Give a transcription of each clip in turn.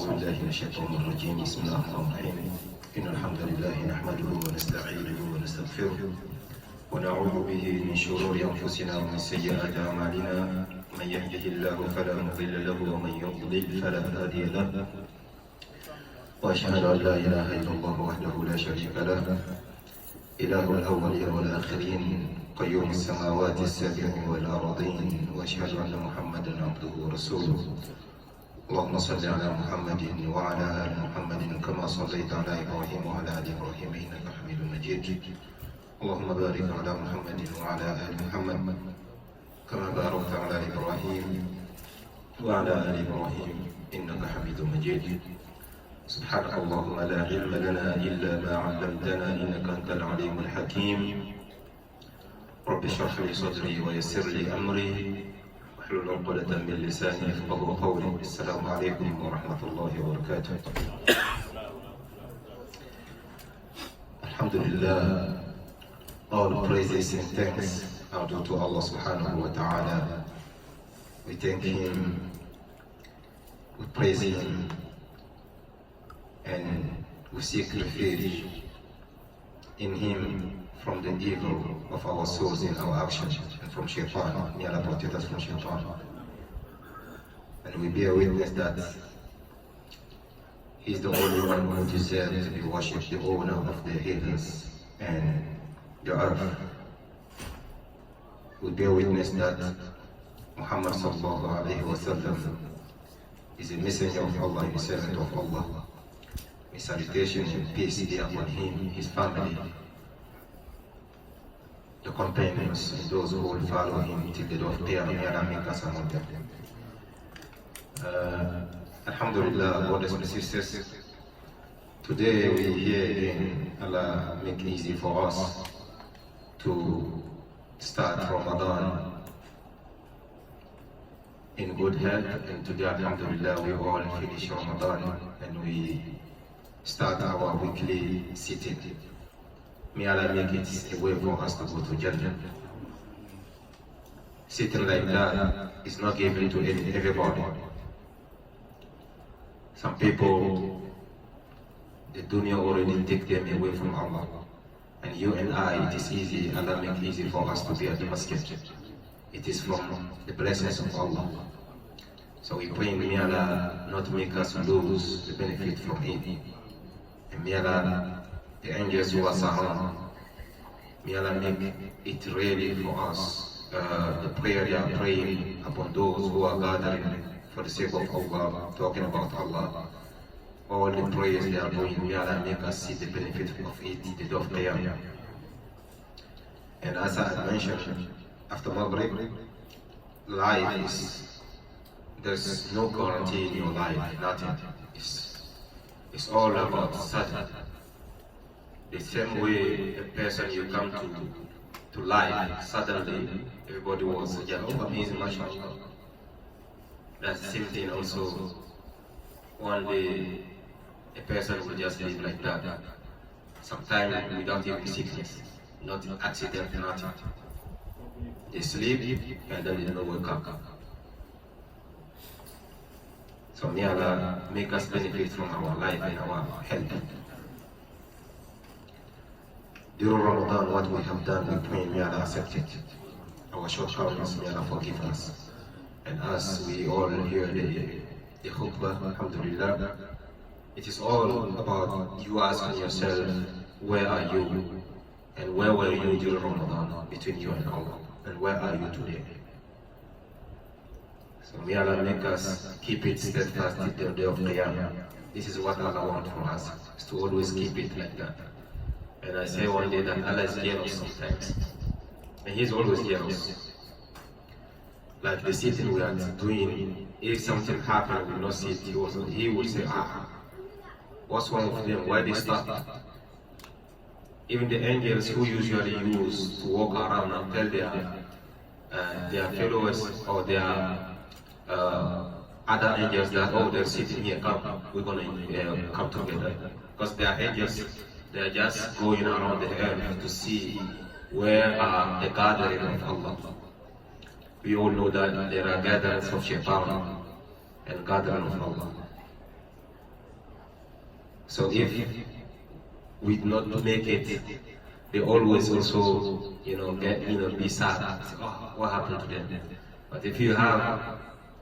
أعوذ بالله من الشيطان الرجيم بسم الله الرحمن الرحيم إن الحمد لله نحمده ونستعينه ونستغفره ونعوذ به من شرور أنفسنا ومن سيئات أعمالنا من يهده الله فلا مضل له ومن يضلل فلا هادي له وأشهد أن لا إله إلا الله وحده لا شريك له إله الأولين والآخرين قيوم السماوات السبع والأرضين وأشهد أن محمدا عبده ورسوله اللهم صل على محمد وعلى آل محمد كما صليت على إبراهيم وعلى آل إبراهيم إنك حميد مجيد اللهم بارك على محمد وعلى آل محمد كما باركت على إبراهيم وعلى آل إبراهيم إنك حميد مجيد سبحانك اللهم لا علم لنا إلا ما علمتنا إنك أنت العليم الحكيم رب اشرح لي صدري ويسر لي أمري واحلل عقدة من لساني يفقهوا قولي السلام عليكم ورحمة الله وبركاته Alhamdulillah, all praises and thanks are due to Allah subhanahu wa ta'ala. We thank Him, we praise Him, and we seek refuge in Him from the evil of our souls and our actions and from shaitan. May Allah protect us from shaitan. And we bear witness that He is the only one who deserves to be worshipped, the owner of the heavens and the earth. We bear witness that Muhammad sallallahu alayhi wa sallam is a messenger of Allah, a servant of Allah. May salutation and peace be upon him, his family, the companions, and those who will follow him till the day of Khair. May Allah make us among them. Alhamdulillah, brothers and sisters, today we are here again. Allah make it easy for us to start Ramadan in good health, and today Alhamdulillah we all finish Ramadan and we start our weekly sitting. May Allah make it a way for us to go to Jannah. Sitting like that is not given to everybody. Some people, the dunya already take them away from Allah. And you and I, it is easy, Allah make it easy for us to be at the Masjid. It is from the blessings of Allah. So we pray, may Allah not make us lose the benefit from it. And may Allah, the angels who are surrounded, may Allah make it ready for us. The prayer they are praying upon those who are gathering for the sake of Allah, talking about Allah. All the prayers they are doing, may Allah make us see the benefit of it, the day of Khair. And as I had mentioned, after Maghrib, life is, there's no guarantee in your life, nothing. It's all about sudden. The same way a person you come to life, suddenly everybody was amazing, mashallah. That's the same thing also. One day a person will just live like that. Sometimes without even sickness, not accident, nothing. They sleep and then they don't wake up. So may Allah make us benefit from our life and our health. During Ramadan, what we have done, we pray, may Allah accept it. Our shortcomings, may Allah forgive us. And as we all hear the khutbah, alhamdulillah, it is all about you asking yourself, where are you? And where were you during Ramadan, between you and Allah? And where are you today? So may Allah make us keep it steadfast till the day of Qiyamah. This is what Allah wants from us, is to always keep it like that. And I say one day that Allah is jealous sometimes. And He's always jealous. Like the sitting we are doing, if something happened, we will not sit, He will say, what's wrong with them? Why they stop? Even the angels who usually use to walk around and tell their followers or their other angels that, oh, they're sitting here, come, we're going to come together. Because they are angels, they are just going around the earth to see where are the gathering of Allah. We all know that there are gatherings of shaitan and gathering of Allah. So if we not make it, they always also, be sad. Say, oh, what happened to them? But if you have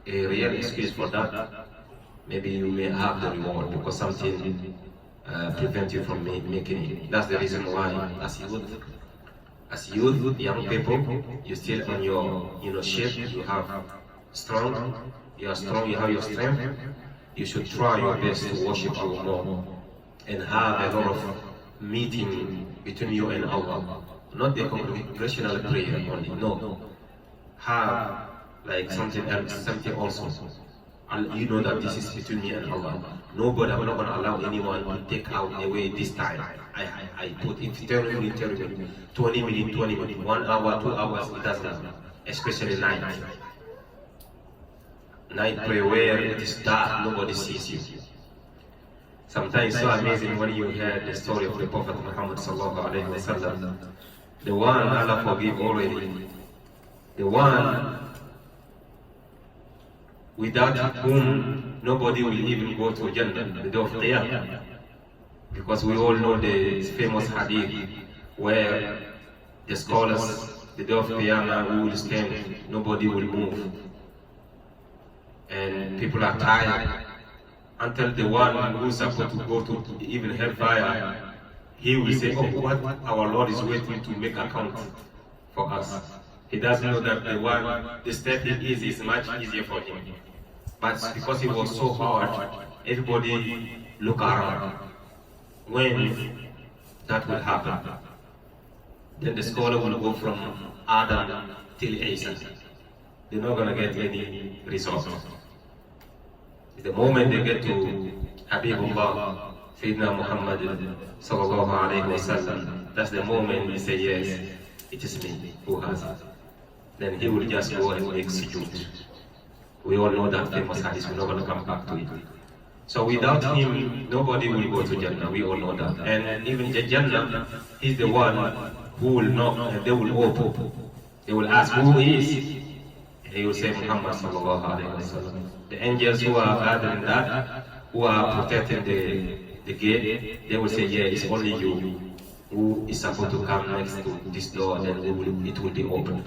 a real excuse for that, maybe you may have the reward because something prevents you from making it. That's the reason why, as youth, young people, you still on your shape. You have strong. You are strong. You have your strength. You should try your best to worship Allah more and have a lot of meeting between you and Allah. Not the congregational prayer only. No, have like something else, something also. And you know that this is between me and Allah. Nobody, I'm not going to allow anyone to take out away this time. I put it 30 minutes, 20 minutes, 20 minutes, 1 hour, 2 hours, it doesn't matter. Especially night. Night prayer where it is dark, nobody sees you. Sometimes so amazing when you hear the story of the Prophet Muhammad sallallahu alaihi wasallam. The one Allah forgive already. The one without whom nobody will even go to Jannah, the day of Qiyamah. Because we all know the famous Hadith where the scholars, the day of Qiyamah, who will stand, nobody will move. And people are tired until the one who is supposed to go to even hellfire, he will say, oh, what our Lord is waiting to make account for us. He doesn't know that the step he is much easier for him. But because he was so hard, everybody look around. When that will happen, then the scholar will go from Adam till Isa. They're not going to get any result. The moment they get to Habibullah, Sayyidina Muhammad sallallahu alayhi wa sallam, that's the moment they say, yes, it is me who has it. Then he will just go and make sujood. We all know that famous hadith, we're not going to come back to it. So without him, nobody will go to Jannah, we all know that. And even the Jannah, he's the one who will knock and they will open. They will ask, who is? And he will say, Muhammad sallallahu alayhi wa sallam. The angels who are gathering that, who are protecting the gate, they will say, yeah, it's only you who is supposed to come next to this door, then it will be open.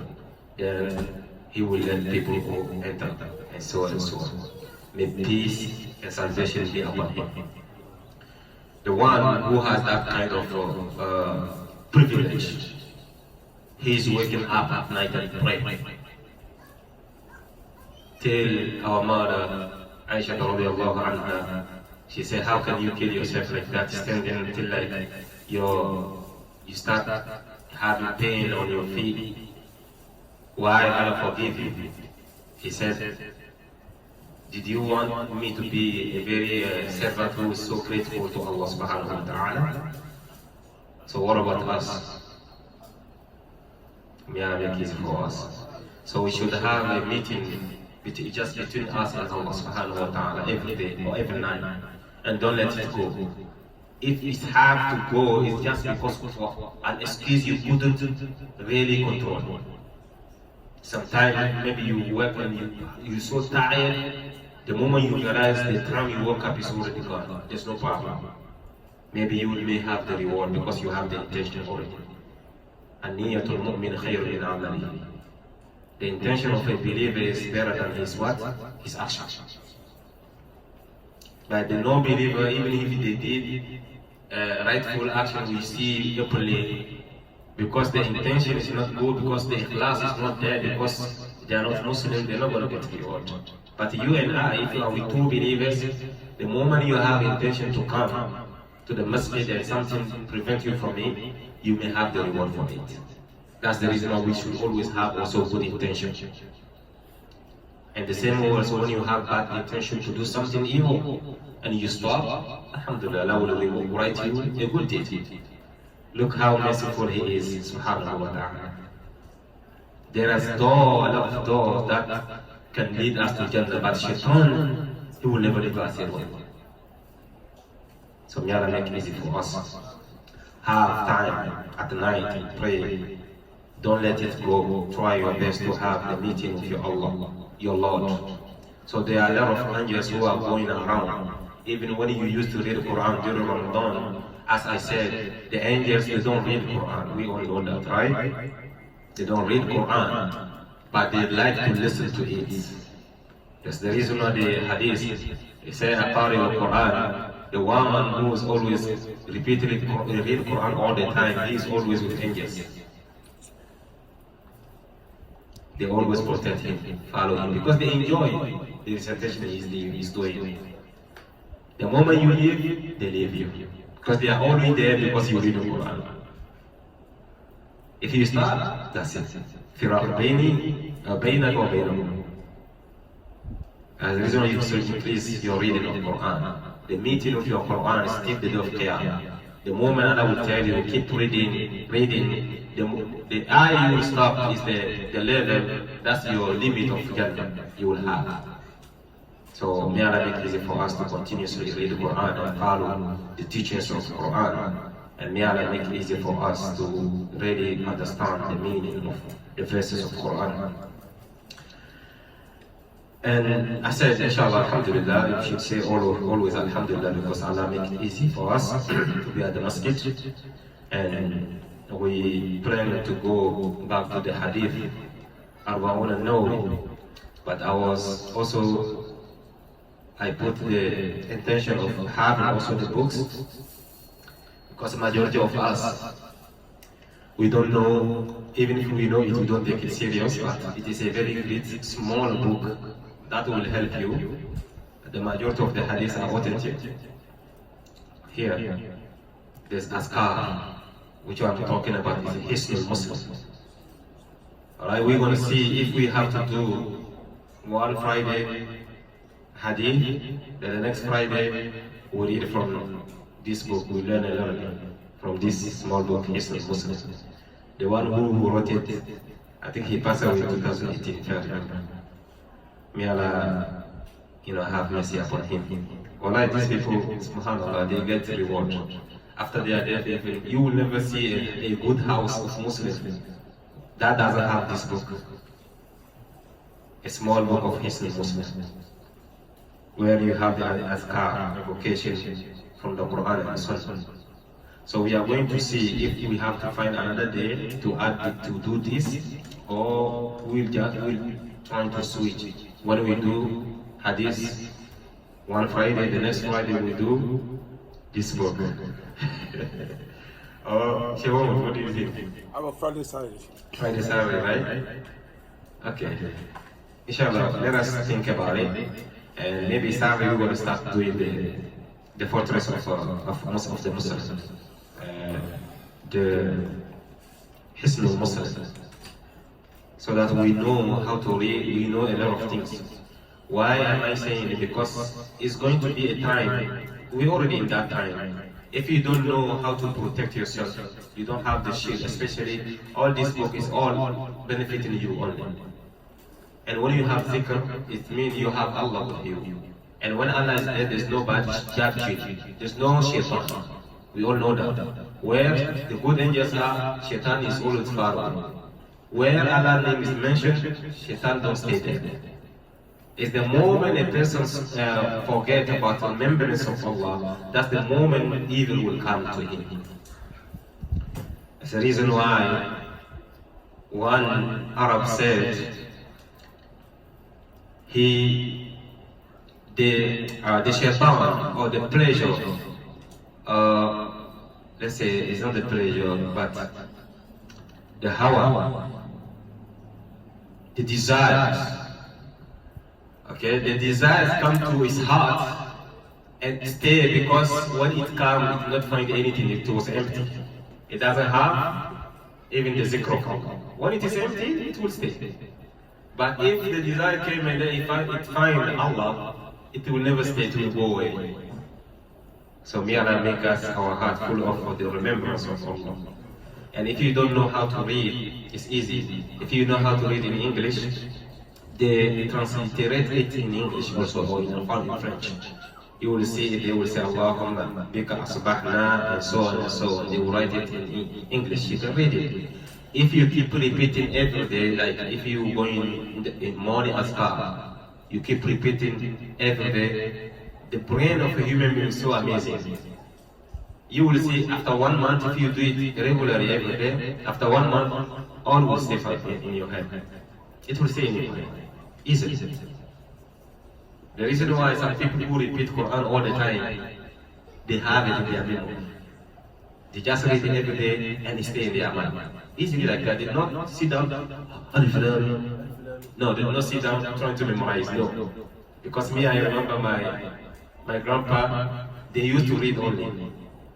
Then he will let people go enter, and so on and so on. May peace and salvation be upon him. The one who has that kind of privilege, he is waking up at night and praying. Tell our mother, Aisha radiallahu anha, she said, how can you kill yourself like that, standing until like you start having pain on your feet? Why Allah forgive you? He said, did you want me to be a very servant who is so grateful to Allah subhanahu wa ta'ala? So what about us? May Allah make it for us. So we should have a meeting just between us and Allah subhanahu wa ta'ala every day or every night, and don't let it go. If it have to go, it's just because of an excuse you couldn't really control. Sometimes maybe you work and you're so tired, the moment you realize the time you woke up is already gone, there's no problem. Maybe you may have the reward because you have the intention already. An-niyatul mu'min khair min amalihi. The intention of a believer is better than his what? His action. But the non-believer, even if they did rightful action, we see openly, because the intention is not good, because the ikhlas is not there, because they are not Muslim, they're not going to get reward. But you and I, if you are with two believers, the moment you have intention to come to the masjid and something prevents you from it, you may have the reward for it. That's the reason why we should always have also good intention. And the same way also when you have bad intention to do something evil and you stop, alhamdulillah, Allah will write you a good deed. Look how merciful He is, subhanahu wa ta'ala. There is a lot of doors that can lead us to Jannah, but Shaitan, he will never leave us alone. So may Allah make it easy for us. Have time at night and pray. Don't let it go. Try your best to have the meeting with your Allah, your Lord. So there are a lot of angels who are going around Even when you used to read the Quran during Ramadan, as I said, the angels, they don't read Quran. We all know that, right? They don't read Quran, but they like to listen to it. That's the reason why the Hadith, they say, Qari al-Quran, the one who is always repeatedly read Quran all the time, he is always with angels. They always protect him, follow him, because they enjoy the recitation he is doing. The moment you leave, they leave you. Because they are only there because you read the Quran. If you start, that's it. فراق بيني بينك وبينهم. As the reason why you should increase your reading of Quran. The meeting of your Quran is till the day of Qiyamah. The moment Allah will tell you, keep reading, the eye you will stop is the level, that's your limit of Jannah you will have. So may Allah make it easy for us to continuously read the Quran and follow the teachings of the Quran. And may Allah make it easy for us to really understand the meaning of the verses of the Quran. And I said, inshallah, alhamdulillah, you should say always alhamdulillah, because Allah make it easy for us to be at the Masjid. And we plan to go back to the Hadith, Arba'un al-Nawawee. But I put the intention of having also the books, because the majority of us, we don't know, even if we know it, we don't take it serious, but it is a very great, small book that will help you. The majority of the hadiths are authentic. Here, there's Askar, which I'm talking about is a history Muslim. Alright, we're going to see if we have to do one Friday Hadith, then the next Friday we read from this book, we learn a lot from this small book, History Muslim. The one who wrote it, I think he passed away in 2018, if I remember. May Allah, have mercy upon him. Wallahi, these people, subhanAllah, they get the reward. After they are dead, you will never see a good house of Muslims that doesn't have this book. A small book of history Muslim, where you have the Azkar, invocation from the Quran and Sunnah. So we are going to see if we have to find another day to add to do this, or we'll try to switch. When we do Hadith one Friday, the next Friday we do this book. Oh, Shimon, what do you think? I'm a Friday Saturday. Friday Saturday, right? Okay. Inshallah, let us think about it. And maybe Saturday we're going to start doing the fortress of most of the Muslims. The Hisnul Muslim. So that we know how to read, we know a lot of things. Why am I saying it? Because it's going to be a time, we're already in that time. If you don't know how to protect yourself, you don't have the shield, especially all this book is all benefiting you only. And when you have dhikr, it means you have Allah with you. And when Allah is there, there's no bad judge, there's no shaitan. We all know that. Where the good angels are, shaitan is always far away. Where Allah's name is mentioned, shaitan don't stay there. It's the moment a person forget about the remembrance of Allah, that's the moment evil will come to him. That's the reason why one Arab said, the shaitan, or the pleasure, let's say it's not the pleasure, but the hawa, the desires. Okay, the desires come to his heart and stay, because when it comes, it will not find anything, it was empty. It doesn't have even the zikr. When it is empty, it will stay. But if the desire came and then it finds Allah, it will never stay, it will go away. So may Allah make us our heart full of the remembrance of Allah. And if you don't know how to read, it's easy. If you know how to read in English, they transliterate it in English also, or in French. You will see, they will say Allahumma bika asbahna, and so on and so on. They will write it in English, you can read it. If you keep repeating every day, like if you go in morning azkar, you keep repeating every day The brain of a human being is so amazing. You will see after 1 month, if you do it regularly every day, after 1 month, all will stay in your head. It will stay in your head. Easily. The reason why some people who repeat Quran all the time, they have it in their memory. They just read it every day and it stay in their mind. Easily like that. They did not sit down. No, they did not sit down trying to memorize. No. Because me, I remember my grandpa, they used to read only.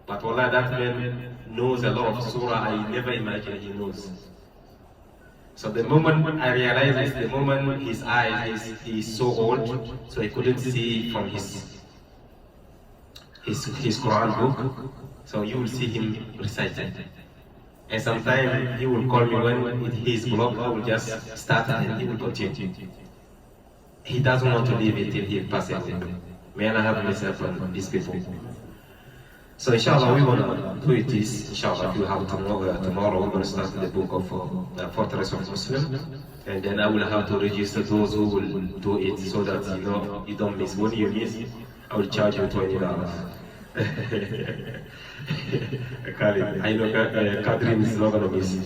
But Allah, that man knows a lot of surah I never imagined he knows. So the moment I realized is the moment his eyes, he's so old, so he couldn't see from his Quran book. So you will see him reciting. And sometimes he will call me when he's blocked, I will just start and he will continue. He doesn't want to leave it till he passes away. May Allah have mercy upon these people. So inshallah we're gonna do it this, inshallah if you have tomorrow we're gonna start the book of Fortress of Muslim, and then I will have to register those who will do it so that you don't miss. When you miss, I will charge you $20. I know Catherine is not gonna miss it.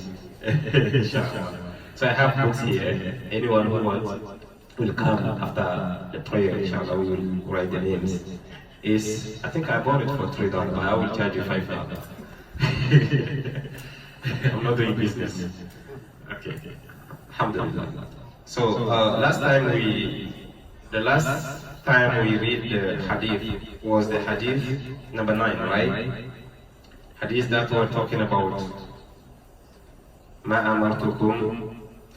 Inshallah. So I have books here. Anyone who wants will come after the prayer, inshallah we will write the names. I think I bought it for $3, but I will charge you $5. I'm not doing business. Okay. Alhamdulillah. So the last time we read the hadith was the hadith number 9, right? Hadith that we're talking about. ما أمرتكم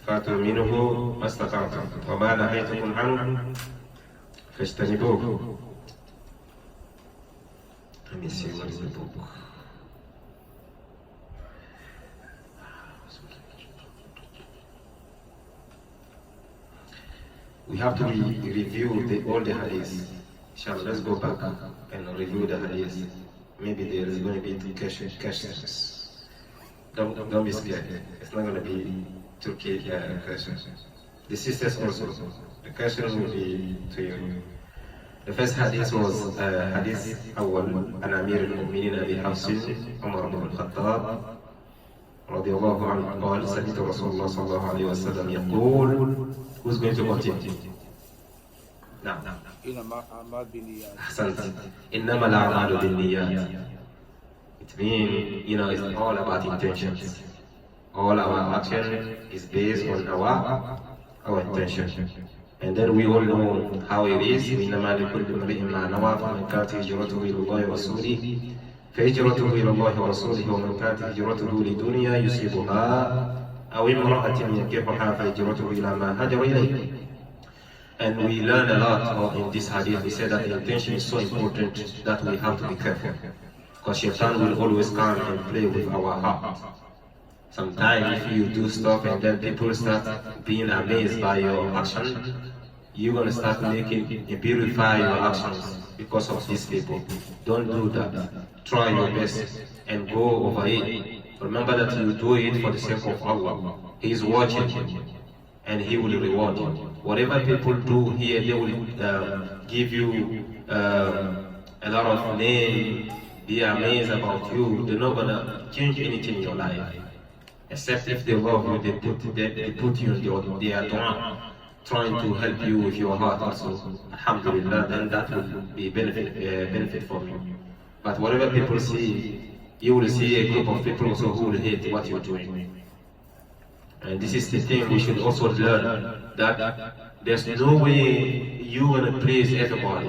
فاتوا منه ما استطعتم وما نهيتكم عنه فاجتنبوه. Let me see what is the book. We have to review all the hadiths. Inshallah, let's go back and review the hadiths. Maybe there is going to be questions. Don't be scared. It's not going to be tricky questions. The sisters also. The questions will be to you. The first hadith was hadith أول عن أمير المؤمنين أبي حفص عمر بن الخطاب رضي الله عنه قال سمعت رسول الله صلى الله عليه وسلم يقول. Who's going to continue? نعم. أحسنت. إنما الأعمال بالنيات. It means, it's all about intentions. All our action is based on our intention. And then we all know how it is. إنما لكل امرئ ما نوى فمن كانت هجرته إلى الله ورسوله فهجرته إلى الله ورسوله ومن كانت هجرته لدنيا يصيبها أو امرأة ينكحها فهجرته إلى ما هاجر إليه. And we learn a lot in this hadith. We say that the intention is so important that we have to be careful, because Shaitan will always come and play with our heart. Sometimes if you do stuff and then people start being amazed by your action, you're going to start purify your actions because of these people. Don't do that. Try your best and go over it. Remember that you do it for the sake of Allah. He is watching and He will reward you. Whatever people do here, they will give you a lot of name, be amazed about you. They're not going to change anything in your life. Except if they love you, they put you in their dua, trying to help you with your heart also. Alhamdulillah, then that will be benefit for you. But whatever people see, you will see a group of people also who will hate what you're doing. And this is the thing we should also learn, that there's no way you're going to please everybody.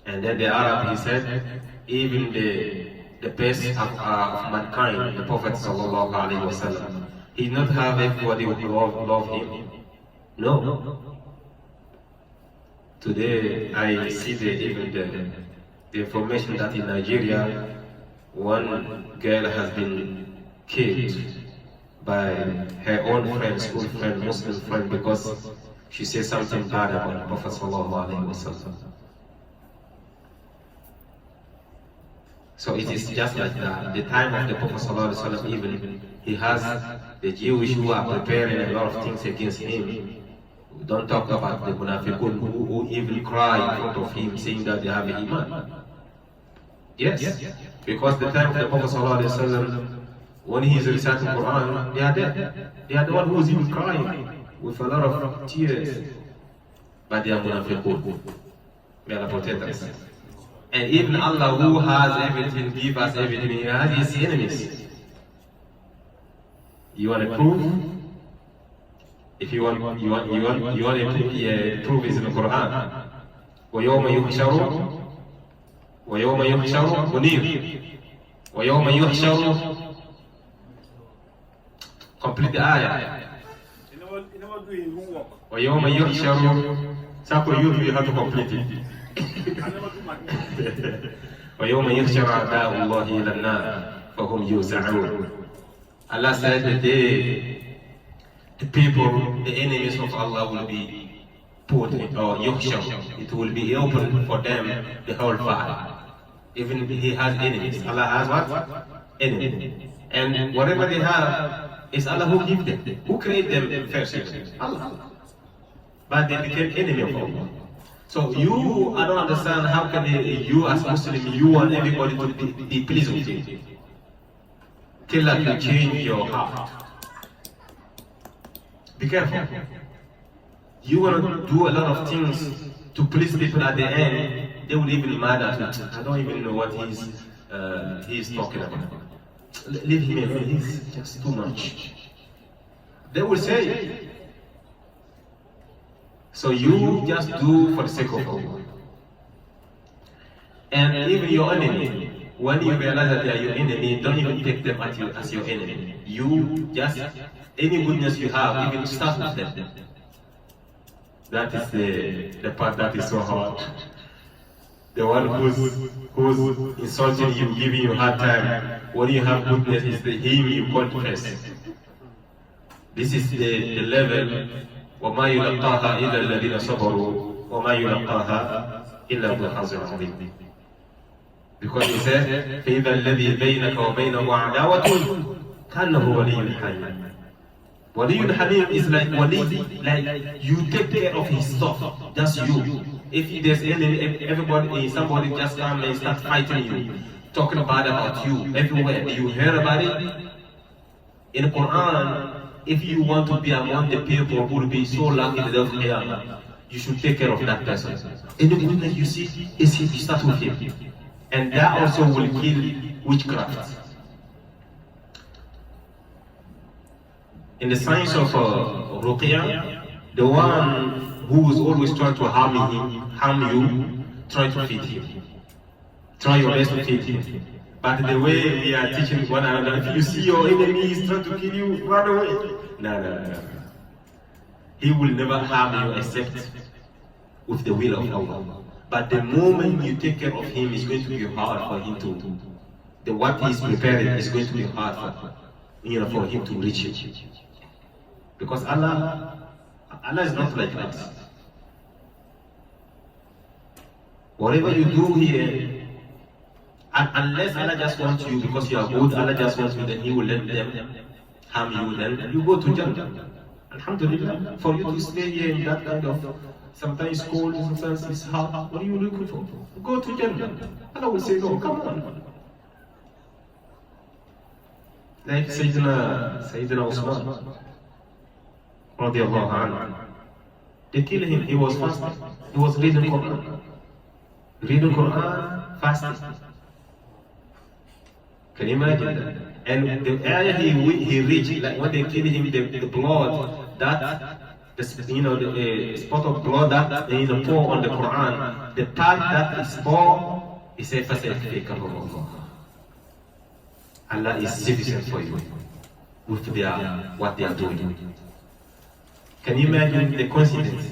And then the Arab, he said, even the best of mankind, the Prophet sallallahu alaihi wasallam, he did not have everybody who love him. No. Today I see even the information that in Nigeria, one girl has been killed by her own friend, school friend, Muslim friend, because she said something bad about the Prophet sallallahu alaihi wasallam. So it is just like that. The time of the Prophet ﷺ, even he has the Jewish who are preparing a lot of things against him. Don't talk about the munafiqun who even cry in front of him saying that they have iman. Yes, because the time of the Prophet ﷺ, when he is reciting Quran, they are dead. They are the one who is even crying with a lot of tears. But they are munafiqun. May Allah protect us. And even Allah, who has everything, give us everything, He has His enemies. You want to prove? If you want to prove is in the Quran. وَيَوْمَ يُحْشَرُ مُنِيرٌ وَيَوْمَ يُحْشَرُ complete the ayah. You never do your homework. وَيَوْمَ يُحْشَرُ Sako, you have to complete it. I never do my homework. وَيَوْمَ يُحْشَرُ أَعْدَاءُ اللَّهِ إِلَى النَّارِ فَهُمْ يُوزَعُونَ. Allah said the day the people, the enemies of Allah will be put or yuhshar. It will be open for them the whole fire. Even He has enemies. Allah has what? Enemies. And whatever they have is Allah who gives them. Who created them first? Allah. But they became enemy of Allah. So you, I don't understand how can you as Muslim, you want everybody to be pleased with you. Till that you change your heart. Be careful. You want to do a lot of things to please people at the end, they will even mad at you. I don't even know what he's talking about. Leave him alone, he's just too much. They will say. So you just do for the sake of Allah. And even your enemy, when you realize that they are your enemy, don't even take them as your enemy. You just, any goodness you have, even start with them. That is the part that is so hard. The one who's insulting you, giving you a hard time, when you have goodness, is him you confess. This is the level. وَمَا يُلَقَّاهَا إِلَّا الَّذِينَ صَبَرُوا وَمَا يُلَقَّاهَا إِلَّا ذُو حَظٍّ عَظِيمٍ. Because He said, فَإِذَا الَّذِي بَيْنَكَ وَبَيْنَهُ عَدَاوَةٌ كَأَنَّهُ وَلِيٌّ حَمِيمٌ. Waliyyun Hamim is like wali, like you take care of his stuff, just you. If there's somebody just come and start fighting you, talking bad about you everywhere, you hear about it? In the Quran, if you want to be among the people who will be so lucky in the day of Qiyamah, you should take care of that person. Any goodness you see, you start with him. And that also will kill witchcraft. In the science of Ruqya, the one who is always trying to harm you, try to feed him. Try your best to feed him. But the way we are teaching one another, if you see your enemy is trying to kill you, run away. No. He will never harm you except with the will of Allah. But the moment you take care of him, it's going to be hard for him to. What he is preparing is going to be hard for him to reach it. Because Allah is not like us. Whatever you do here, unless Allah just wants you because you are good, Allah just wants you, then He will let them harm you, then you go to Jannah. Alhamdulillah, for you to stay here in that kind of, sometimes cold, sometimes it's hot, what are you looking for? Go to Jannah. Allah will say, no, come on. Like Sayyidina Usman, radiallahu anhu. They killed him, he was fasting. He was reading Quran. Reading Quran, fasting. Can you imagine that? And the area he reached, like when they killed him, the blood, the spot of blood that pour on the Quran, the part that is pour, he said, Allah is sufficient for you with what they are doing. Can you imagine the coincidence?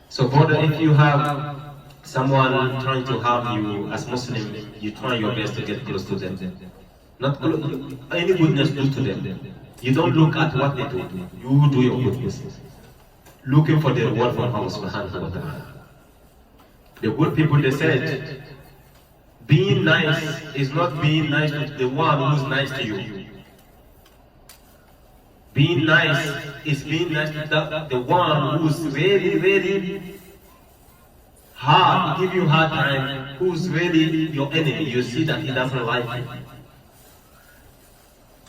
So brother, if you have someone trying to harm you as Muslim, you try your best to get close to them. Not any goodness do to them. You don't look at what they do. You do your goodness. Looking for the reward from Allah subhanahu wa ta'ala. The good people, they said, being nice is not being nice to the one who's nice to you. Being nice is being nice to the one who's really hard, give you hard time, who's really your enemy. You see that he doesn't like you.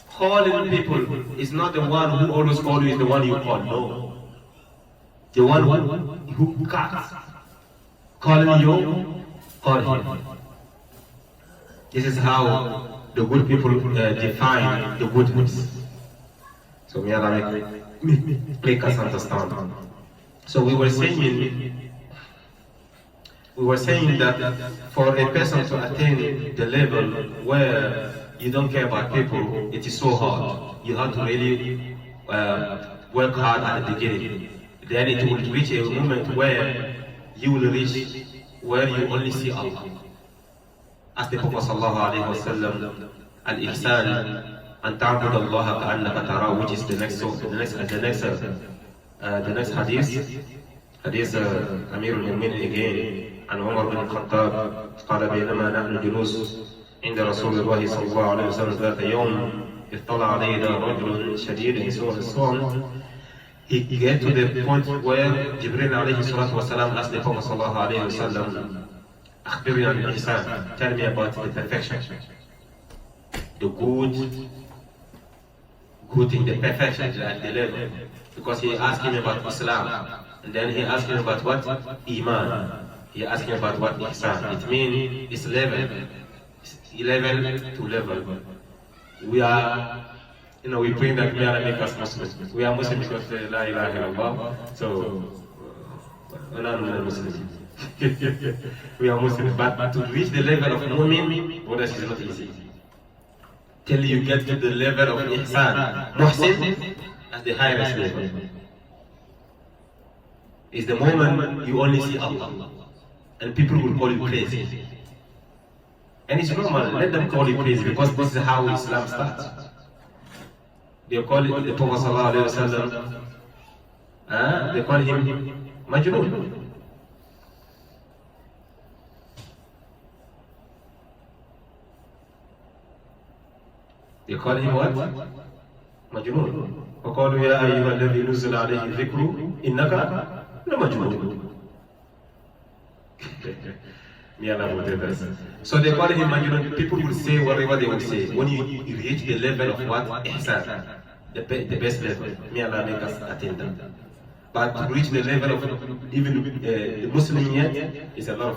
Calling people is not the one who always calls you, is the one you call. No. The one who cuts. Calling you, call him. This is how the good people define the goodness. So may Allah make us understand. So we were saying that for a person to attain the level where you don't care about people, it is so hard. You have to really work hard at the beginning. Then it will reach a moment where you will reach where you only see Allah. As the Prophet ﷺ, al-ihsan, an ta'bud Allah ka'annaka tarahu, which is the next hadith. Hadith Amir al-Mu'minin again. عن عمر بن الخطاب قال بينما نحن جلوس عند رسول الله صلى الله عليه وسلم ذات يوم اطلع علينا رجل شديد سوء الصوم. He get to the point where Jibril عليه الصلاة والسلام asked the Prophet صلى الله عليه وسلم أخبرني عن الإحسان, tell me about the perfection, the good thing, the perfection at the level, because he asked him about Islam and then he asked him about what? Imam. He asked him about what ihsan. It means it's level to level. We are, we pray that may Allah make us Muslims. We are Muslims because La ilaha illallah. So, we're not Muslims. We are Muslims. But to reach the level of mu'min, what is not easy. Till you get to the level of ihsan, muhsin, at the highest level. Is the moment you only see Allah. And people will call you crazy. And it's normal, let them call you crazy because this is how Islam starts. They call it the Prophet ﷺ, they call him Majnun. They call him what? Majnun. وقالوا يا أيها الذي نزل عليه الذكر إنك لمجنون. So they call him Majnun. People will say whatever they will say. When you reach the level of what? Ihsan, the best level. May Allah make us attain that. But to reach the level of even the Muslim yet is a lot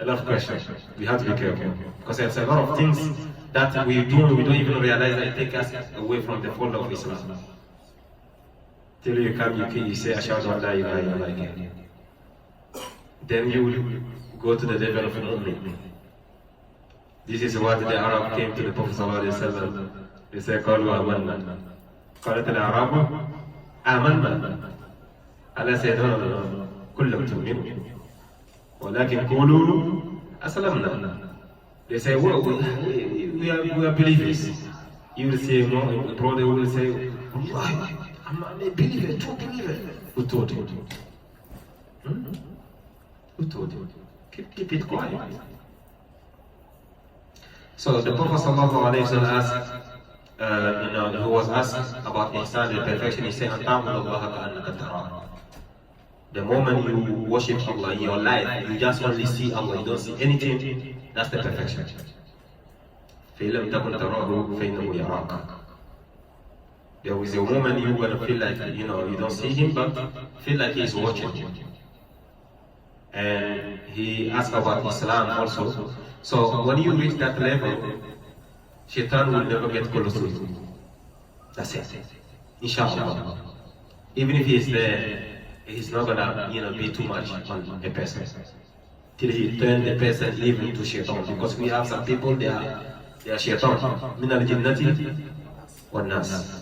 of questions. We have to be careful. Because there's a lot of things that we don't even realize that it takes us away from the fold of Islam. Till you come, you say, Ashhadu an la ilaha illallah. Then you will go to the level of mu'min. This is what the Arab came to the Prophet ﷺ. They say, قالوا آمنا. قالت الأعراب آمنا. Allah said, no. كلهم تؤمنوا. ولكن قولوا أسلمنا. They say, we are believers. You will say, no, brother will say, I'm a believer, true believer. Who told you? Who told you? Keep it quiet. So the Prophet ﷺ asked, who was asked about ihsan, the perfection, he said, the moment you worship Allah in your life, you just only see Allah, you don't see anything, that's the perfection. فَإِلَّمْ تَكُنْ تَرَاهُ فَإِنَّهُ يَرَاكَ. There is a moment you're going to feel like, you don't see him, but feel like he's watching you. And he asked about Islam also. So when you reach that level, Shaitan will never get close to you. That's it. Inshallah. Even if he is there, he's not gonna be too much on a person. Till he turn the person even to Shaitan. Because we have some people, they are Shaitan. Min al-jinnati wa nas.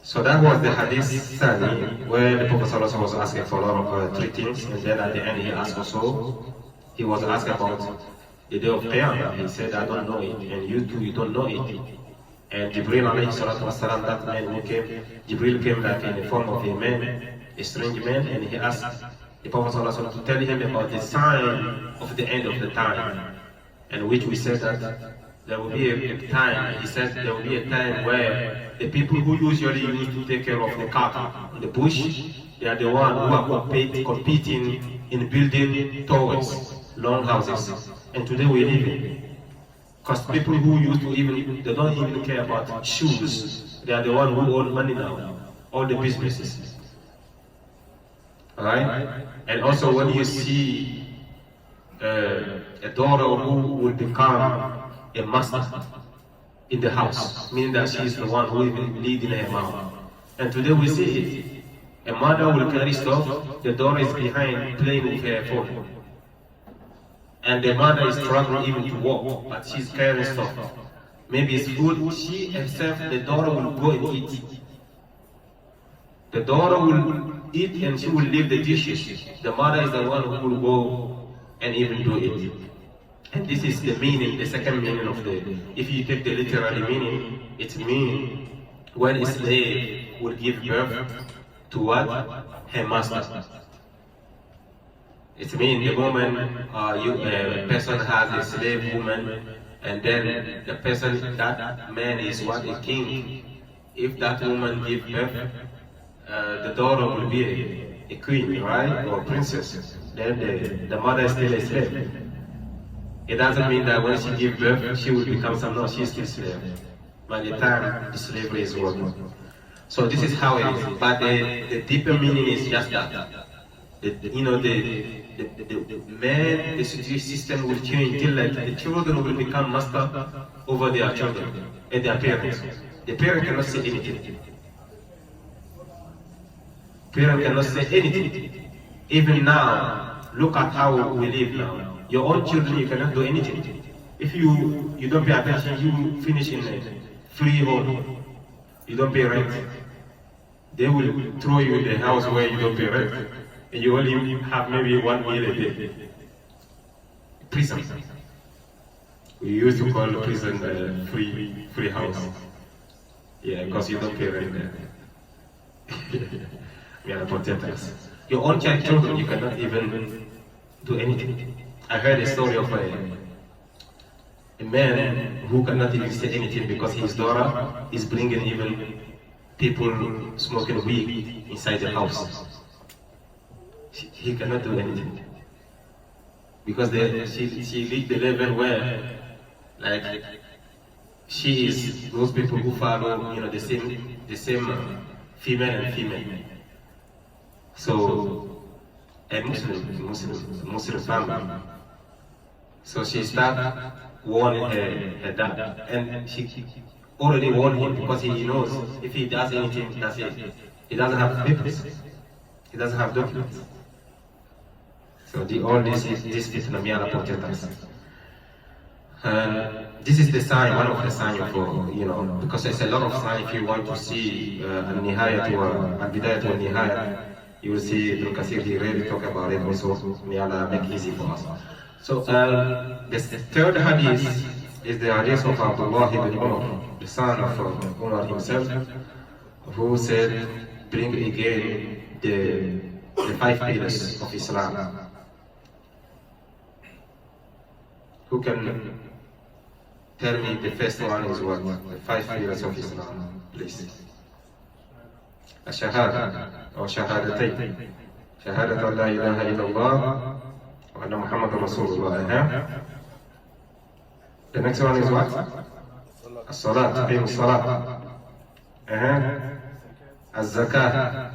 So that was the Hadith Sani, where the Prophet ﷺ was asking for a lot of three things, and then at the end he asked also, he was asked about the day of Qiyamah. He said, I don't know it, and you too, you don't know it. And Jibril ﷺ, that man who came, Jibril came like in the form of a man, a strange man, and he asked the Prophet ﷺ to tell him about the sign of the end of the time, and which we said that there will be a time, he says there will be a time where the people who usually used to take care of the cattle in the bush, they are the ones who are competing in building towers, long houses. And today we live in. Because people who used to even, they don't even care about shoes. They are the ones who own money now, all the businesses. Alright? And also when you see a daughter who will become a master in the house, meaning that she is the one who will lead in her mom. And today we see it. A mother will carry stuff, the daughter is behind playing with her phone. And the mother is struggling even to walk, but she's carrying stuff. Maybe it's food, she herself, the daughter will go and eat. The daughter will eat and she will leave the dishes. The mother is the one who will go and even do it. And this is the meaning, the second meaning of the, if you take the literary meaning, it means when a slave will give birth to what? Her master. It means the moment a person has a slave woman, and then the person, that man is what? A king. If that woman gives birth, the daughter will be a queen, right? Or princess. Then the mother is still a slave. It doesn't mean that when she gives birth, she will become some, no, she's still a slave. By the time the slavery is over. So this is how it is. But the deeper meaning is just that. The man, the system will change till like the children will become master over their children and their parents. The parent cannot say anything. Parent cannot say anything. Even now, look at how we live now. Your own children, you cannot do anything. If you don't pay attention, you finish in a free home. You don't pay rent. They will throw you in the house where you don't pay rent. And you only have maybe 1 meal a day. Prison. We used to call prison free house. Yeah, because you don't pay rent there. We are protectors. Your own children, you cannot even do anything. I heard a story of a man who cannot even say anything because his daughter is bringing even people smoking weed inside the house. He cannot do anything because she reached the level where, like, she is those people who follow, the same female and female. So a Muslim family. So she started warning her dad, and she already warned him because he knows if he does anything, that's it. He doesn't have papers. He doesn't have documents. So all this fitna, may Allah protect us. This is the sign, one of the signs for, because there's a lot of signs if you want to see al-nihayat wa al-bidayat wa al-nihayat, you will see Ibn Kathir, he really talk about it also. May Allah make it easy for us. So the third hadith is the hadith of Abdullah ibn Umar, the son of Umar himself, who said, bring again the 5 pillars of Islam. Who can tell me the first one is what? The 5 pillars of Islam, please. الشهادة أو شهادتين شهادة لا إله إلا الله وأن محمد رسول الله. The next one is what? الصلاة تقيم الصلاة. الزكاة.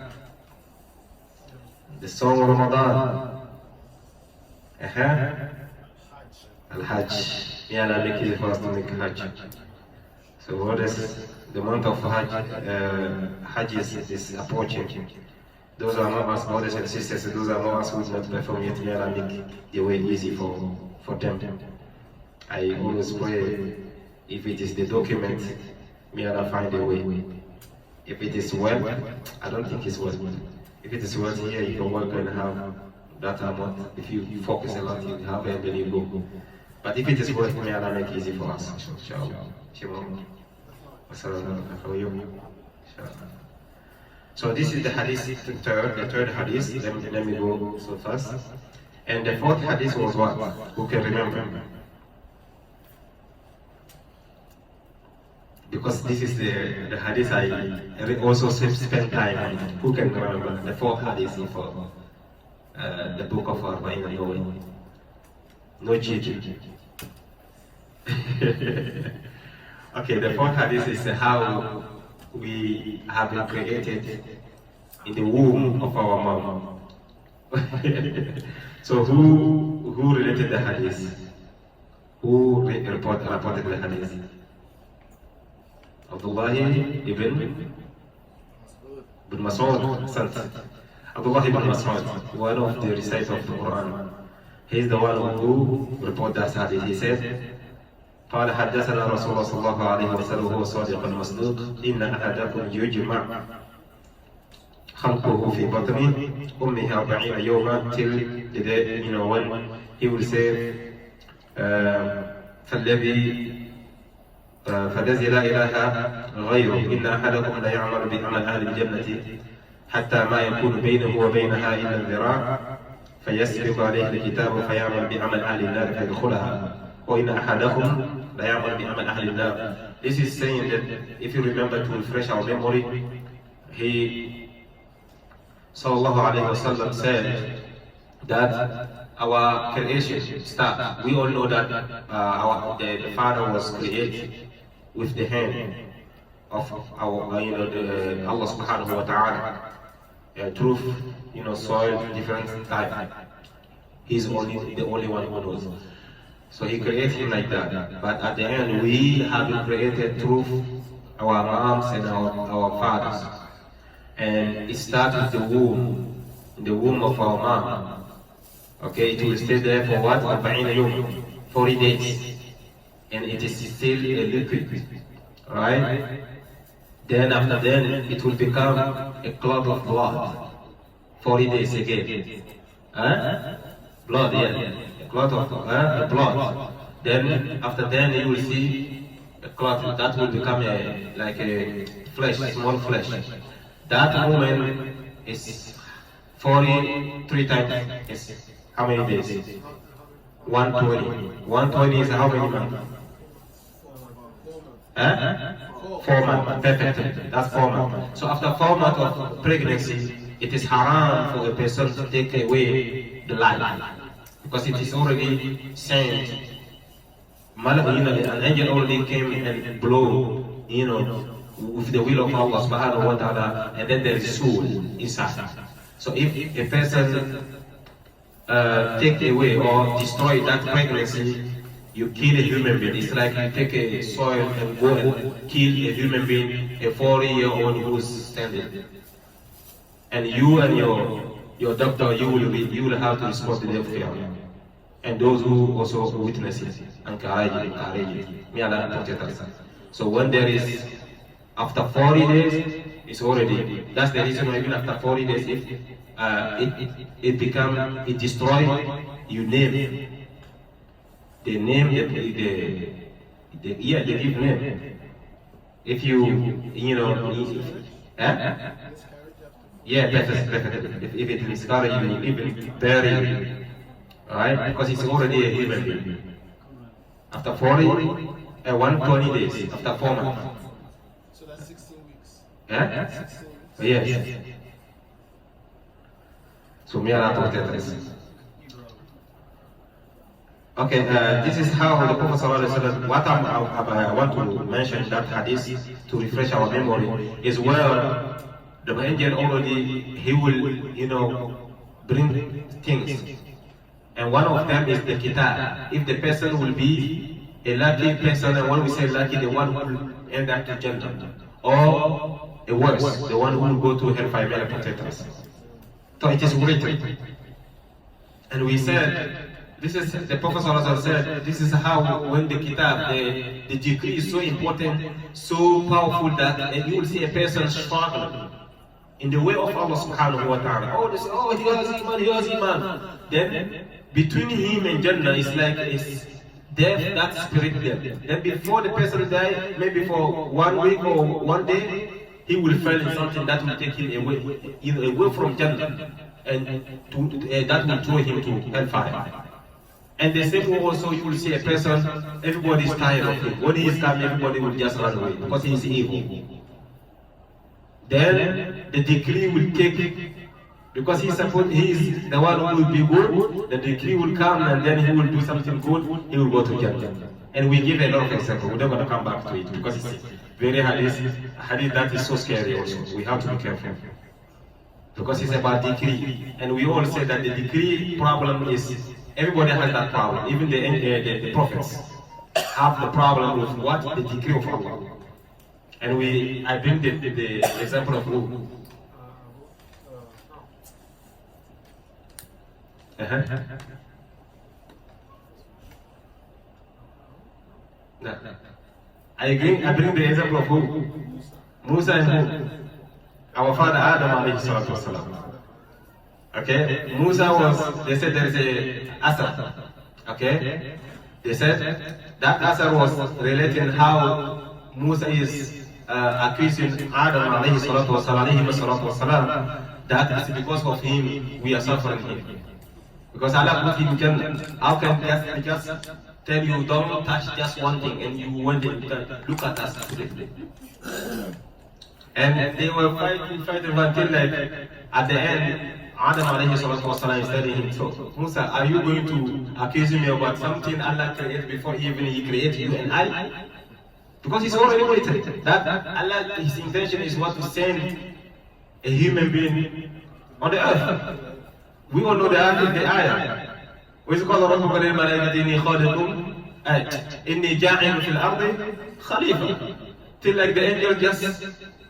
The song of Ramadan. Al-Hajj. May Allah make it for us to make Hajj. So what is the month of Hajj? Hajj is approaching. Those are among us, brothers and sisters, those are among us who do not perform yet. May Allah make the way easy for them. I always pray, if it is the document, may Allah find a way. If it is wealth, I don't think it's wealth. If it is wealth here, you can work and have that amount. If you focus a lot, you have it, then you go. But if it is wealth, may Allah make it easy for us. Inshallah. So this is the hadith, the third hadith. Let me go so fast. And the fourth hadith was what? Who can remember? because this is the hadith I also spent time on. Who can remember the 4 hadith of the book of Arba'in Nawawee? No cheating. Okay, the 4th hadith is how we have been created in the womb of our mom. So who related the hadith? Who reported the hadith? Abdullah ibn Mas'ud. Abdullah ibn Mas'ud, one of the reciters of the Quran. He is the one who reported that hadith. He said, قال حدثنا رسول الله صلى الله عليه وسلم وهو صادق المصدوق إن أحدكم يجمع خلقه في بطن أمه 40 يوما till the day, when he will say فالذي لا إله غيره إن أحدكم لا يعمل بعمل أهل الجنة حتى ما يكون بينه وبينها إلا الذراع فيسبق عليه الكتاب فيعمل بعمل أهل النار فيدخلها وإن أحدكم لا يعمل بعمل أهل النار. This is saying that if you remember, to refresh our memory, he sallallahu alayhi wasallam said that our creation start. We all know that the Father was created with the hand of our Allah subhanahu wa ta'ala, truth, soil, different type. He's the only one who knows. So he created him like that. But at the end, we have been created through our moms and our fathers. And it starts with in the womb of our mom. Okay, it will stay there for what? 40 days. And it is still a liquid. Right? Then after then, it will become a clot of blood. 40 days again. Blood, yeah. A clot of blood. Then after then, you will see a clot that will become like a flesh, small flesh. That moment is 43 times. Is how many days? 120. 120 is how many months? 4 months. Perfect. That's 4 months. So after 4 months of pregnancy, it is haram for a person to take away the life, because it is already sent. An angel already came and blow, with the will of Allah subhanahu wa ta'ala, and then there is soul inside. So if a person take away or destroy that pregnancy, you kill a human being. It's like you take a soil and go and kill a human being, a 40-year-old who's standing. And you and your doctor, you will have to respond to the fear. And those who also witness it, encourage it. May Allah protect us. So when there is, after 40 days, it's already, that's the reason why even after 40 days, if it destroys, you name it. They name they give name. If yeah, perfect. If it miscarriage, you even bury it. Alright? Because it's already a human being. After 120 days, after 4 months. So that's 16 weeks. 16 weeks. Yes. So may Allah protect us. Okay, this is how the Prophet ﷺ, what I want to mention that hadith to refresh our memory is where the angel already, he will, bring things. And one of them is the kitab. If the person will be a lucky person, and when we say lucky, the one who will end up to Jannah. Or a worse, the one who will go to hellfire, may Allah protect us. So it is written. And we said, this is, the Prophet ﷺ said, this is how when the kitab, the decree is so important, so powerful that you will see a person struggling in the way of Allah subhanahu wa ta'ala. Oh, they say, oh, he has iman. Then between him and Jannah is like death, that spirit death. Then before the person dies, maybe for 1 week or 1 day, he will fall in something that will take him away from Jannah, and that will throw him to hellfire. And the same way also you will see a person, everybody is tired of him. When he is coming, everybody will just run away because he is evil. Then the decree will take, because he is the one who will be good, the decree will come and then he will do something good, he will go to Jannah. And we give a lot of examples, we're not going to come back to it because it's very hadith that is so scary also. We have to be careful. Because it's about decree. And we all say that the decree problem is, everybody has that problem. Even the prophets have the problem with what? The decree of Allah. And I bring the example of who? No. I bring the example of who? Musa and who? Our father Adam alayhi salatu wasalam. Okay? Musa was, they said there is a Asar. Okay? They said that Asar was relating how Musa is accusing Adam alayhi salatu wasalam, that is because of him we are suffering him. Because Allah put him in Jannah. How can he just tell you don't touch just one thing and you went and look at us today? And they were fighting until like at the end, Adam alayhi salatu wasalam is telling him, so Musa, are you going to accuse me about something Allah created before even He created you and I? Because He's already waited. That Allah, His intention is what to send a human being on the earth. We all know the ayah. وإذ قال ربك للملائكة إني خالق إني جاعل في الأرض خليفة. Till like the angel just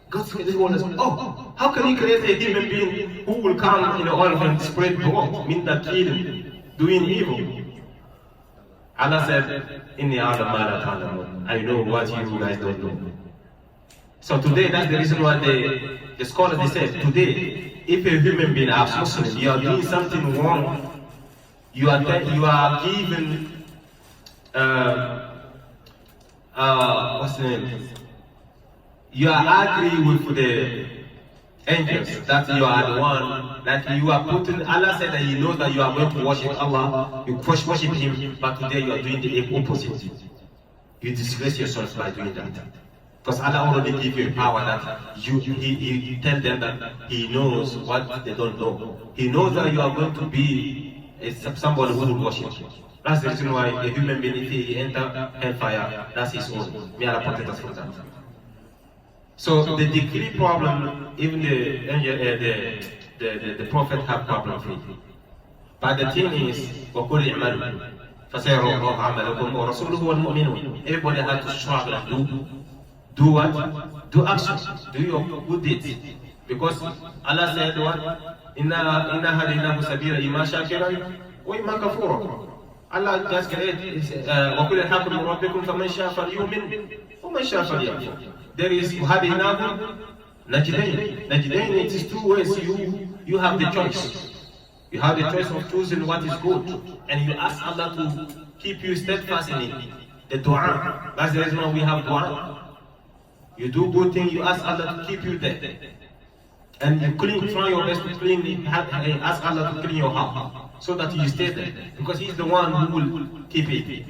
got to this one and said, oh, how can He create a human being who will come in the earth and spread blood, mean that killing, doing evil? Allah said, إني أعلم ما لا تعلمون. I know what you guys don't know. So today, that's the reason why the scholars they said, today, if a human being as Muslim, you are doing something wrong, you are given what's the name? You are agree with the angels that you are the one that you are putting. Allah said that He knows that you are going to worship Allah, you worship Him, but today you are doing the opposite. You disgrace yourself by doing that. Because Allah already gave you a power that He tell them that He knows what they don't know. He knows that you are going to be somebody who will worship. That's the reason why a human being, if he enter hellfire, that's his own. May Allah protect us from that. So the decree problem, even the prophet have problem with it. But the thing is, وَقُلْ اعْمَلُوا فَسَيَرَى اللَّهُ عَمَلَكُمْ وَرَسُولُهُ وَالْمُؤْمِنُونَ. Everybody has to struggle and do what? Do action. Do your good deeds. Because Allah said what? إِنَّا هَدَيْنَاهُ سَبِيلًا إِمَّا شَاكِرًا وَإِمَّا كَفُورًا. Allah just created وَقُلْ الْحَقُّ مِنْ رَبِّكُمْ فَمَنْ شَاءَ فَلْيُؤْمِنْ وَمَنْ شَاءَ فَلْيَكْفُرْ. There is هَدَيْنَاهُ نَجْدَيْنِ. Najdain, it is two ways. You have the choice. You have the choice of choosing what is good. And you ask Allah to keep you steadfast in it. The dua. That's the reason why we have dua. You do good thing, you ask Allah to keep you there. And you try your best to ask Allah to clean your heart so that you stay there. Because He's the one who will keep it.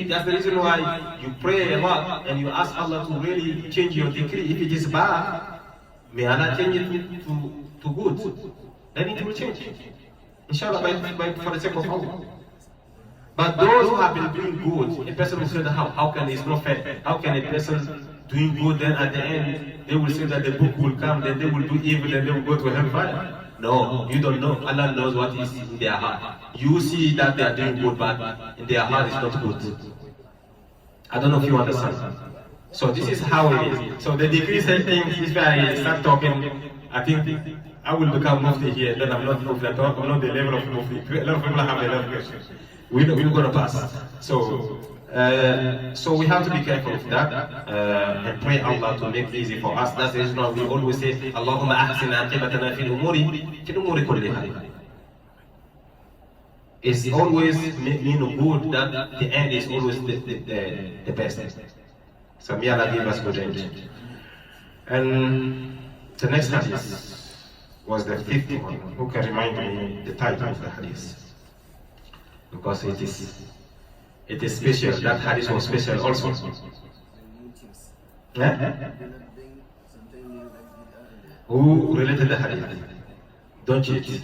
That's the reason why you pray a lot and you ask Allah to really change your decree. If it is bad, may Allah change it to good. Then it will change. Inshallah, for the sake of Allah. But those who have been doing good, a person will say that how can it's not fair? How can a person doing good, then at the end they will say that the book will come, then they will do evil, and they will go to hellfire? No, you don't know. Allah knows what is in their heart. You see that they are doing good, but in their heart is not good. I don't know if you understand. So this is how it is. So the decree said things, if I start talking, I think I will become mufti here, then I'm not mufti at all. I'm not the level of mufti. A lot of people have a lot of questions. We're going to pass. So we have to be careful of that and pray Allah to make it easy for us. That's the reason why we always say, Allahumma ahsin aqibatana fil umuri kulliha. It's always mean good that the end is always the best. So may Allah give us good end. And the next hadith was the 50th one. Who can remind me the title of the hadith? because it is special. That hadith was special also. Yeah? Who related the hadith? Don't cheat.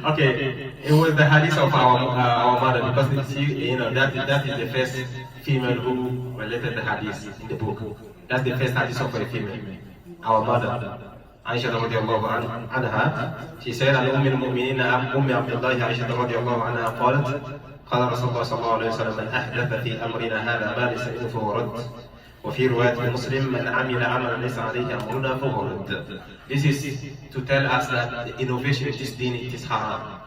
Okay, it was the hadith of our mother, because you know that is the first female who related the hadith in the book. That's the first hadith of a female. Our mother, Aisha radiallahu anha, she said, "Al al-mu'minin Ummi Abdullah Aisha radiallahu anha qalat, قال رسول الله صلى الله عليه وسلم من أحدث في أمرنا هذا ما ليس منه فهو رد." وفي رواية مسلم من عمل عملا ليس عليه أمرنا فهو رد. This is to tell us that the innovation in this deen, it is haram.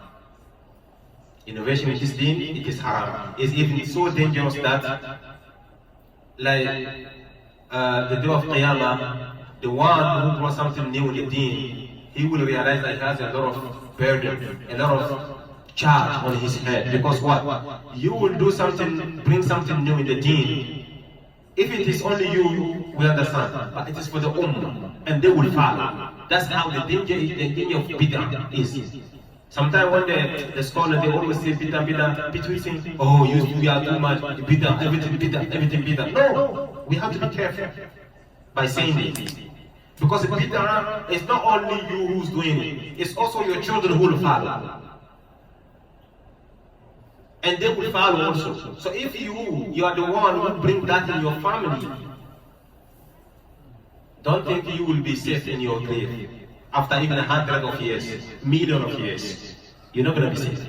Innovation in this deen, it is haram. It's even so dangerous that, like the day of Qiyamah, the one who brought something new in the deen, he will realize that he has a lot of burden, a lot of charge on his head. Because what? You will do something, bring something new in the deen. If it is only you, we understand. But it is for the ummah, and they will follow. That's how the danger of bid'ah is. Sometimes when the scholar, they always say bid'ah, between saying, oh, you are too much, bid'ah, everything bid'ah. No, we have to be careful by saying it. Because bid'ah is not only you who's doing it, it's also your children who will follow. And they will follow also. So if you are the one who bring that in your family, don't think you will be safe in your grave. After even 100 of years, million of years, you're not going to be safe.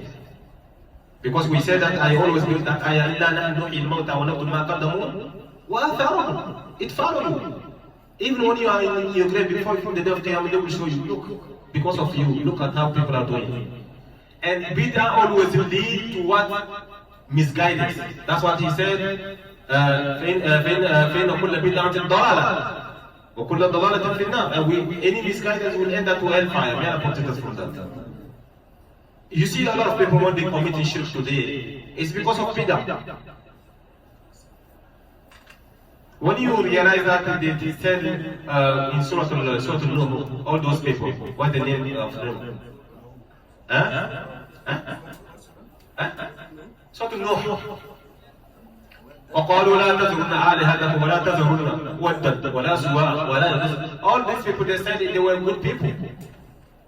Because we said that, I always build that ayah, it follows you. Even when you are in your grave, before the day of Qiyamah, they will show you, look, because of you, look at how people are doing. And bid'ah always lead to what? Misguidance. That's what he said. And any misguidance will end up to hellfire. May Allah protect us from that. You see a lot of people when they committing shirk today, it's because of bid'ah. When you realize that they said in Surah Al-Nuh, all those people, what's the name of them? Surah Al-Nuh. وقالوا لا تذرن آلهتكم ولا تذرن ودا ولا سواع ولا يغوث. All these people, they said they were good people.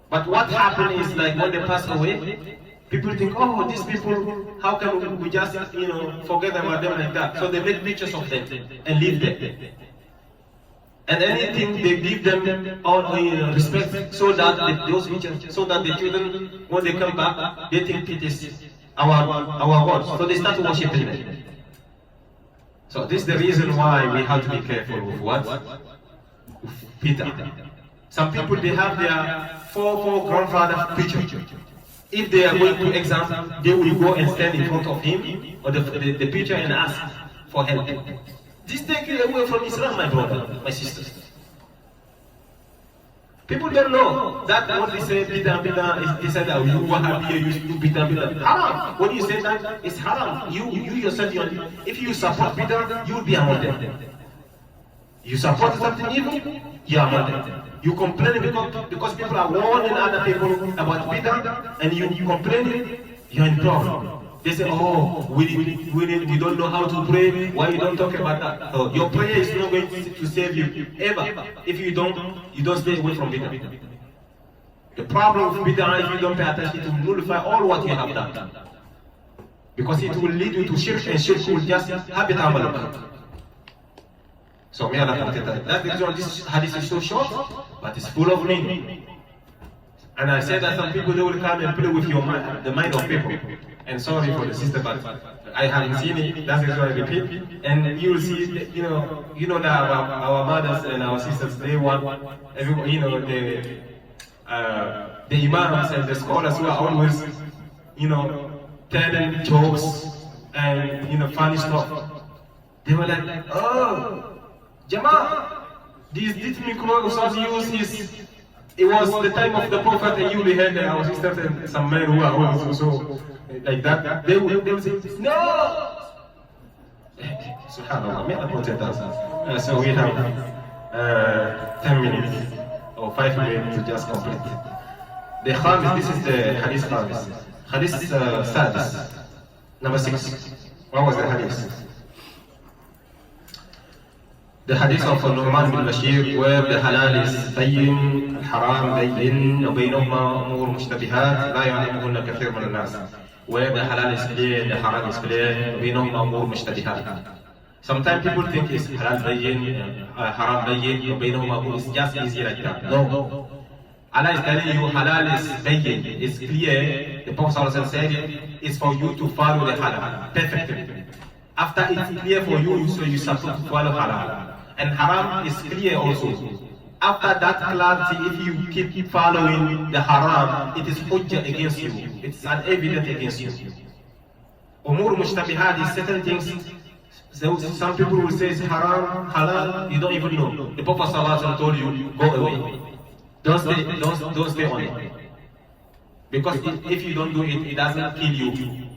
But what happened is, like, when they pass away, people think, oh, these people, how can we just, forget about them like that? So they make pictures of them and leave them. And anything they give them all respect, so that those pictures, so that the children, when they come back, they think it is our God. So they start worshiping them. So this is the reason why we have to be careful with what? With bid'ah. Some people, they have their four grandfather picture. If they are going to exam, they will go and stand in front of him or the picture and ask for help. This takes you away from Islam, my brother, my sisters. People don't know that when they say bid'ah, they say that you Wahhabiyya, you do bid'ah. Haram. When you say that, it's haram. You yourself, if you support bid'ah, you will be among them. You support something evil, you are among them. You complain because people are warning other people about bid'ah, and you complain, you're in problem. They say, oh, we don't know how to pray. Why you don't talk about that? So your prayer is not going to save you ever if you don't stay away from bid'ah. The problem with bid'ah, if you don't pay attention, it will nullify all what you have done, because it will lead you to shirk, and shirk will just habit amaluk. So may Allah protect us. That's the reason this hadith is so short, but it's full of meaning. And I said that some people, they will come and play with your mind, the mind of people. And sorry for the sister, but I haven't seen it. That's the reason I repeat. And you will see, you know that our mothers and our sisters, they want everybody, the imams and the scholars who are always, telling jokes and funny stuff. They were like, oh, Jama, this micro used it was the time of the Prophet, and you had our sisters and some men who are also like that. They would say, no! SubhanAllah, may Allah protect us. So we have 10 minutes or 5 minutes to just complete. The Khamis, this is the Hadith Khamis. Hadith Sadis, number 6. What was the Hadith? The Hadith of Nu'man bin Bashir, where the halal is bayyin, al-haram bayyin, وبينهما أمور مشتبهات لا يعلمهن كثير من الناس. Where the halal is clear, the haram is clear, وبينهما أمور مشتبهات. Sometimes people think it's halal bayyin, haram bayyin, وبينهما أمور. It's just easy like that. No. Allah is telling you halal is bayyin, it's clear. The Prophet said it's for you to follow the halal perfectly. After it's clear for you, so you're supposed to follow halal. And haram is clear also. After that clarity, if you keep following the haram, it is hujjah against you. It's an evidence against you. Umur mushtabihat is certain things. So some people will say it's haram, halal, you don't even know. The Prophet ﷺ told you, go away. Don't stay on it. Because if you don't do it, it doesn't kill you.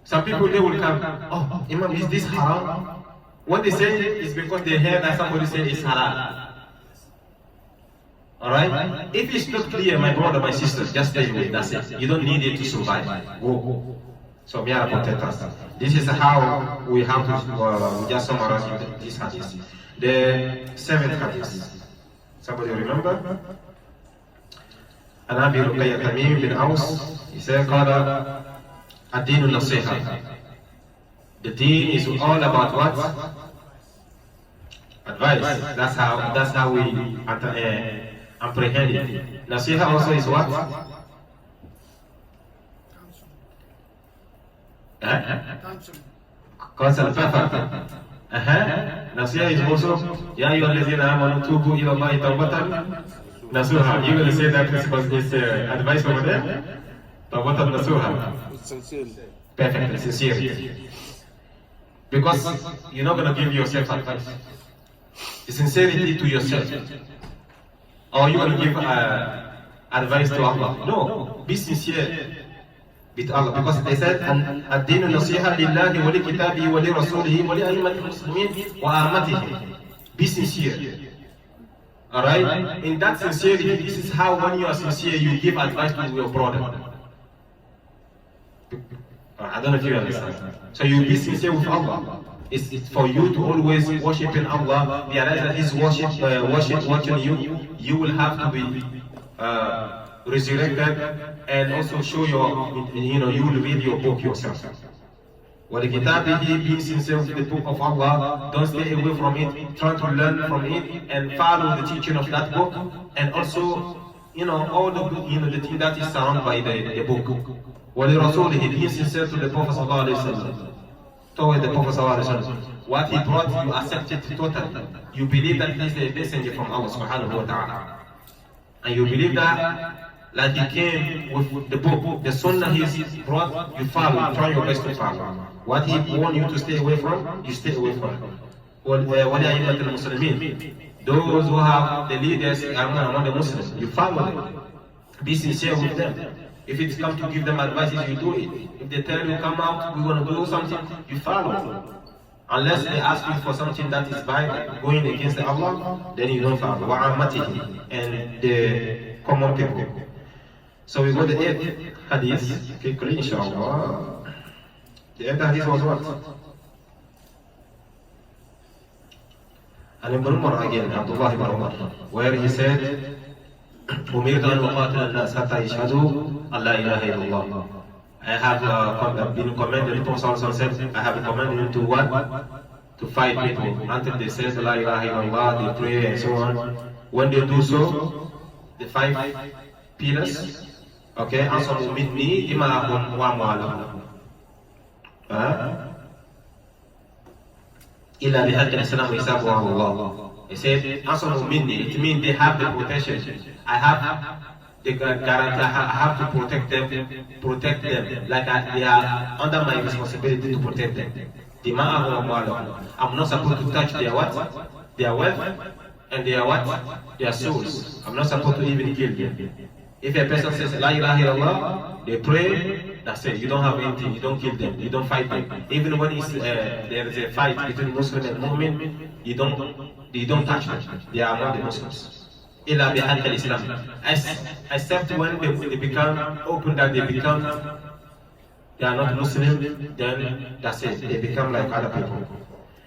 Some people, they will come, oh, Imam, is this haram? What they say is because they hear that somebody say it's halal. Alright? If it's not clear, my brother, my sister, just stay away, that's it. You don't need it to survive. Go. So may Allah protect us. This is how we have to just summarize this hadith. The 7th hadith. Somebody remember? An Abi Ruqayya Tamim bin Aus, he said, قال الدين النصيحة. The deen is all about what? Advice. That's how we apprehend it. Nasiha also is what? Counsel. Nasiha is also Ya ayyuha allazina amanu tubu ila Allahi tawbatan nasuha. You will say that this advice over there? Tawbatan nasuha. Perfect, sincere. Because you're not going to give yourself advice. The sincerity to yourself. Or you're going to give advice to Allah. No, be sincere with Allah. Because they said, الدين النصيحة لله ولكتابه ولرسوله ولأئمة المسلمين وأئمتهم. Be sincere. Alright? In that sincerity, this is how when you are sincere, you give advice to your brother. I don't know if you understand. So you be sincere with Allah. It's for you to always worship in Allah. Realize that His worship watching you. You will have to be resurrected, and also show you will read your book yourself. وَلِكِتَابِهِ, being sincere with the book of Allah, don't stay away from it, try to learn from it and follow the teaching of that book, and also, all the thing that is surrounded by the book. وَلِرَسُولِهِ, being sincere to the Prophet ﷺ, toward the Prophet ﷺ. What he brought, you accept it totally. You believe that he is a messenger from Allah subhanahu wa ta'ala. And you believe that, like he came with the book, the sunnah he brought, you follow, try your best to follow. What he warned you to stay away from, you stay away from. وَلِأَئِمَّةِ الْمُسْلِمِينَ, those who have the leaders among the Muslims, you follow them. Be sincere with them. If it's come to give them advice, you do it. If they tell you, come out, we're going to do something, you follow. Unless they ask you for something that is bad, going against Allah, then you don't follow. وَعَامَّتِهِ, and the common people. So we go to the 8th hadith, quickly, inshallah. The 8th hadith was what? And Ibn Umar again, Abdullah ibn Umar, where he said, أمرت أن أقاتل الناس حتى يشهدوا أن لا إله إلا الله. I have been commanded, the Prophet said, I have been commanded to what? To fight people until they say La ilaha illallah, they pray and so on. When they do so, the 5 pillars, okay, أنصروا مني دماءهم وأموالهم. إلا بحق الإسلام وحسابه على الله. He said, أنصروا مني, it means they have the protection. I have the guarantee, I have to protect them, like they are under my responsibility to protect them. I'm not supposed to touch their what? Their wealth and their what? Their souls. I'm not supposed to even kill them. If a person says La ilaha illallah, they pray, that's it. You don't have anything, you don't kill them, you don't fight them. Even when there is a fight between Muslim and Mu'min, you don't touch them. They are not the Muslims. إلا بحق الإسلام. Except when they become open, that they are not Muslim, then that's it. They become like other people.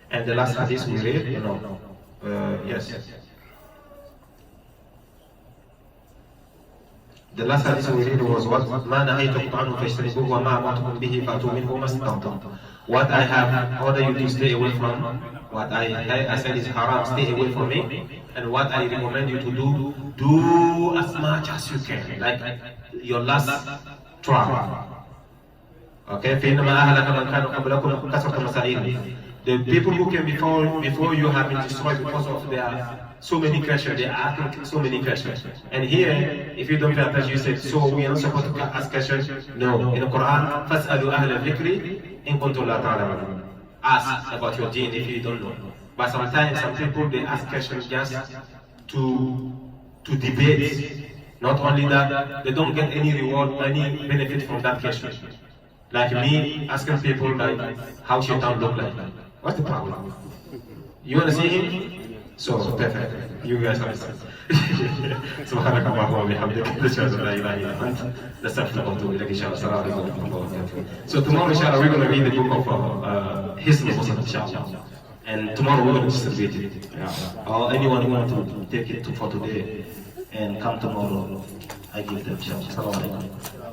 And the last hadith we read, yes. The last hadith we read was what? ما نهيتكم عنه فاجتنبوه وما أمرتكم به فأتوا منه ما استطعتم. What I have ordered you to stay away from, what I said is haram, stay away from me. And what I recommend you to do as much as you can, like your last try. Okay, فإنما أهلك من كان قبلكم كثرة مسائل. The people who came before you have been destroyed because of their so many questions. They are asking so many questions. And here, if you don't pay attention, you say, so we are not supposed to ask questions. No, in the Quran, فَاسْأَلُوا أَهْلَ الذِّكْرِ إِن كُنتُمْ لَا تَعْلَمُونَ. Ask about your deen if you don't know. But sometimes some people they ask questions just to debate. Not only that, they don't get any reward, any benefit from that question. Like me asking people like how Shaitan look like. What's the problem? You want to see him? So perfect. You guys understand. سبحانك اللهم وبحمدك نشهد ان لا اله الا انت نستغفرك ونتوب اليك ان شاء الله. السلام عليكم ورحمه الله وبركاته. So tomorrow inshallah we're going to read the book of Hisn Muslim inshallah. And tomorrow we're going to distribute it. Yeah. Or anyone who wants to take it for today and come tomorrow, I give them inshallah. Assalamu alaikum.